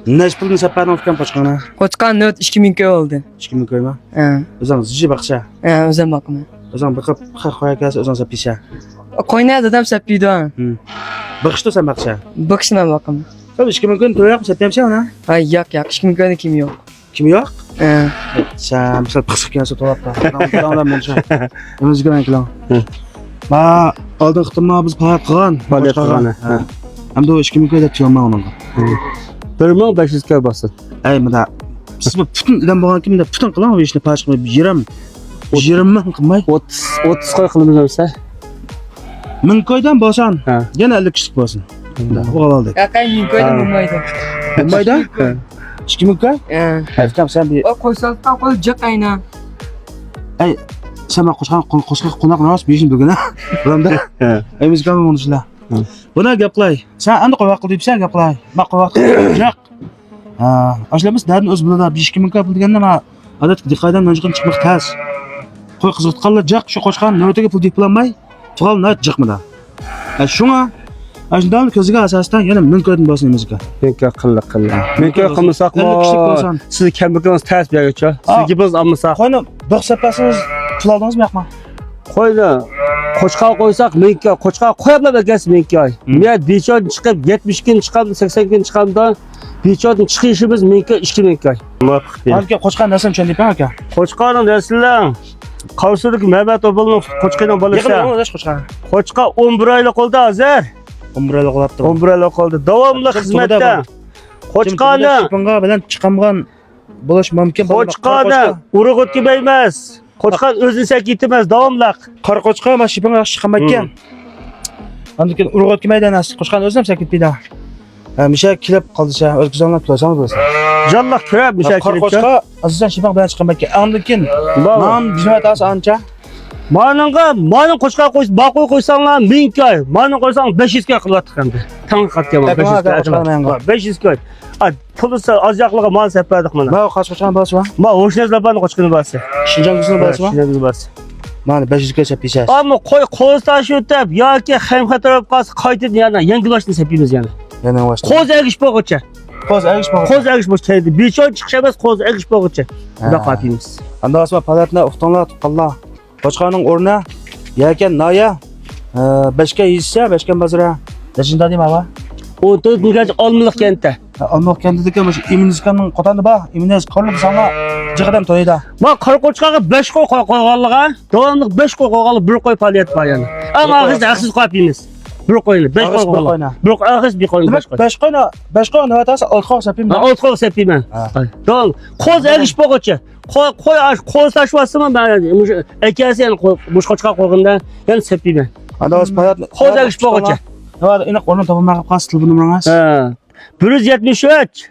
Neç pulni sapadın o'tgan qo'chqani? Qo'chqan nöt 2000 koy oldu. 2000 koyma. Ha. O'zing zichi baqsha. Ha, o'zim boqaman. O'zing biqib qo'yakasi o'zing sapisha. Qo'ynadi dam sapiydi. Biqishda sen baqsha. Boqishdan boqaman. Sen 2000 kun to'yaq sapyamcha ona? Ha, yo'q, 2000 koyni kim yo'q. Kim yo'q? Ha. Sen misal piqsikansa to'labda. Odamlar mencha. O'zingizga qiling. Ma oldin xitimma biz faoliyat qilgan. Faoliyat qilgan. Ha. Hamda 2000 koyda tuyolman unga. 1500 koy bossin. Ay mana siz bu butun ilm bo'lgan kimda butun qiling bu ishni pash qilib 20 ming qilmay 30 koy qilamiz. 1000 koydan bo'lsan, Ha. yana 50 kishilik bo'lsin. O'g'ildik. Yaqay 1000 koyni bo'lmaydi. Bo'lmaydi? 2000 koy? Ha. Aytdim sen bir O qo'ysaldan qo'y jiqayna. ay sen bana qo'shqa qo'noq emas, beshini bo'lgan. Buramda. Ay muzikani bo'lishlar. Buna gap qilay. Sen endi qo'yaq qil debsan, gap qilay. Men qo'yaq yo'q. Ha, ashlamasiz darni o'z biladi 5000 koy pul deganda men odatda diqaydan chiqib chiqmoq tas. Qo'y qiziqtganlar jiq shu qo'chqan navbatiga pul deb bilanmay, tugal nat jiqmida. Shunga Ajdal ko'ziga asosdan yana 1000 koydan bo'lsin muzika. Men koy qildi. Men koy qilmasaqmi? Siz kambiringiz ters bergacha. Sizga biz olmasak. Qo'yni bir sapasiz pul oldingizmi yo'qmi? Qo'yni qo'chqa qo'ysak 1000 koy, qo'chqa qo'yablar bergasi 1000 koy. Men bechod chiqib 70 kun chiqadi, 80 kun chiqamda bechodning chiqishimiz 1000 koy, 2000 koy. Aka qo'chqan narsam tushundingmi aka? Qo'chqaning narsalar Qavsulik Mehmet Obalning qo'chqaning bolasi. Qo'chqa 11 oylik qoldi hozir. 11 oylik qolibdi. 11 oylik qoldi. Davomli xizmatda. Qo'chqani shipinga bilan chiqamgan bo'lish mumkin. Qo'chqani urug' o'tkimaymiz. Qo'chqan o'zini sakitmas, davomli. Qora qo'chqa mana shipinga chiqamayotgan. Andikin urug' o'tkimaydi emas, qo'chqan o'zi ham sakitmaydi. Misha kelib qoldicha, o'zbekistondan pulsam bo'lsa. Jalloh kirib, misha Qora kirib. qo'chqa azizdan shiping bilan chiqamayotgan. Andikin men bizmatasi ancha. Ma'ning qo'chqa qo'yib, baqo'y qo'ysanglar 1000 koy. Ma'ning qo'ysang 500 koy qilyapti endi. Tang qatga 500 koy. Pulsa ozyaqliga mal sapadik mana. Men qo'chqan bo'lsa, men o'shnazlarni qo'chqani bo'lsa. Shinjongisini bo'lsa. Mana 500 koy sapishasiz. Ammo qo'y qo'z tashi o'tib yoki xamxatar olib qolsa qaytib yana yangilashni sapimiz yana. Yana boshqa. Qo'z agish bo'g'icha. Qo'z agish bo'g'icha. Qo'z agish bo'g'icha. Bechon chiqish emas, qo'z agish bo'g'icha. Bunda qatimiz. Anda asma palatna uxtonlar tuqqanlar. Qo'chqaning o'rni yakan noya 5ga yizsa, 5ga bazra. Nechinda deyman va? 14 minggacha olmilik kentda. Olmoq kentidagi mana shu immunizkaning qotandi bor. Immuniz qo'lib sanlar jiqadam to'yda. Men qora qo'chqaga 5 qo'y qo'yganliga, davomli 5 qo'y qo'yganlik 1 qo'y faoliyat bor yana. Ammo haqsiz haqsiz qopimiz. 1 qo'yni 5 qo'y qo'ygan. 1 qo'y haqsiz 1 qo'y 5 qo'y. 5 qo'y navbatasi 6 qo'y sapimman. 6 qo'y sapimman. Davom qo'z agish bo'g'icha. Qo'y qo'z tashvasimi men akasi yana bosh qo'chqa qo'yganda yana sapimman. Anda o'z palatna qo'z agish bo'g'icha. Navada ina qo'lni topolmay qolib tilib numarangiz? 173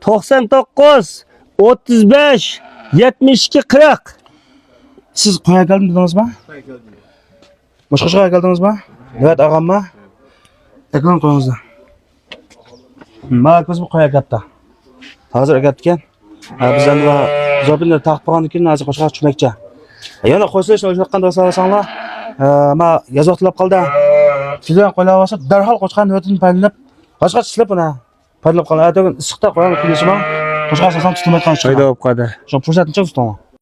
99 35 72 40. Siz qo'ya keldingizmi? Boshqa joyga keldingizmi? Evet ağamma. Ekran qo'yingizda. Men ko'zim qo'ya katta. Hozir agatgan. Bizdan va zobinlar taqib qo'ygandan keyin hozir qo'shqa tushmoqchi. Yana qo'shilishni o'ylashqanda bo'lsanglar, men yozoqlab qoldi. Sizdan qo'ylar olsa, darhol qo'chqan o'tin paylab, qo'chqa chislab uni paylab qoladi. Issiqda qo'ygan kelishimi, qo'chqa asosan tutilmayotgan chiqadi. Qayda bo'lib qoldi. Shu fursatni cho'zdim.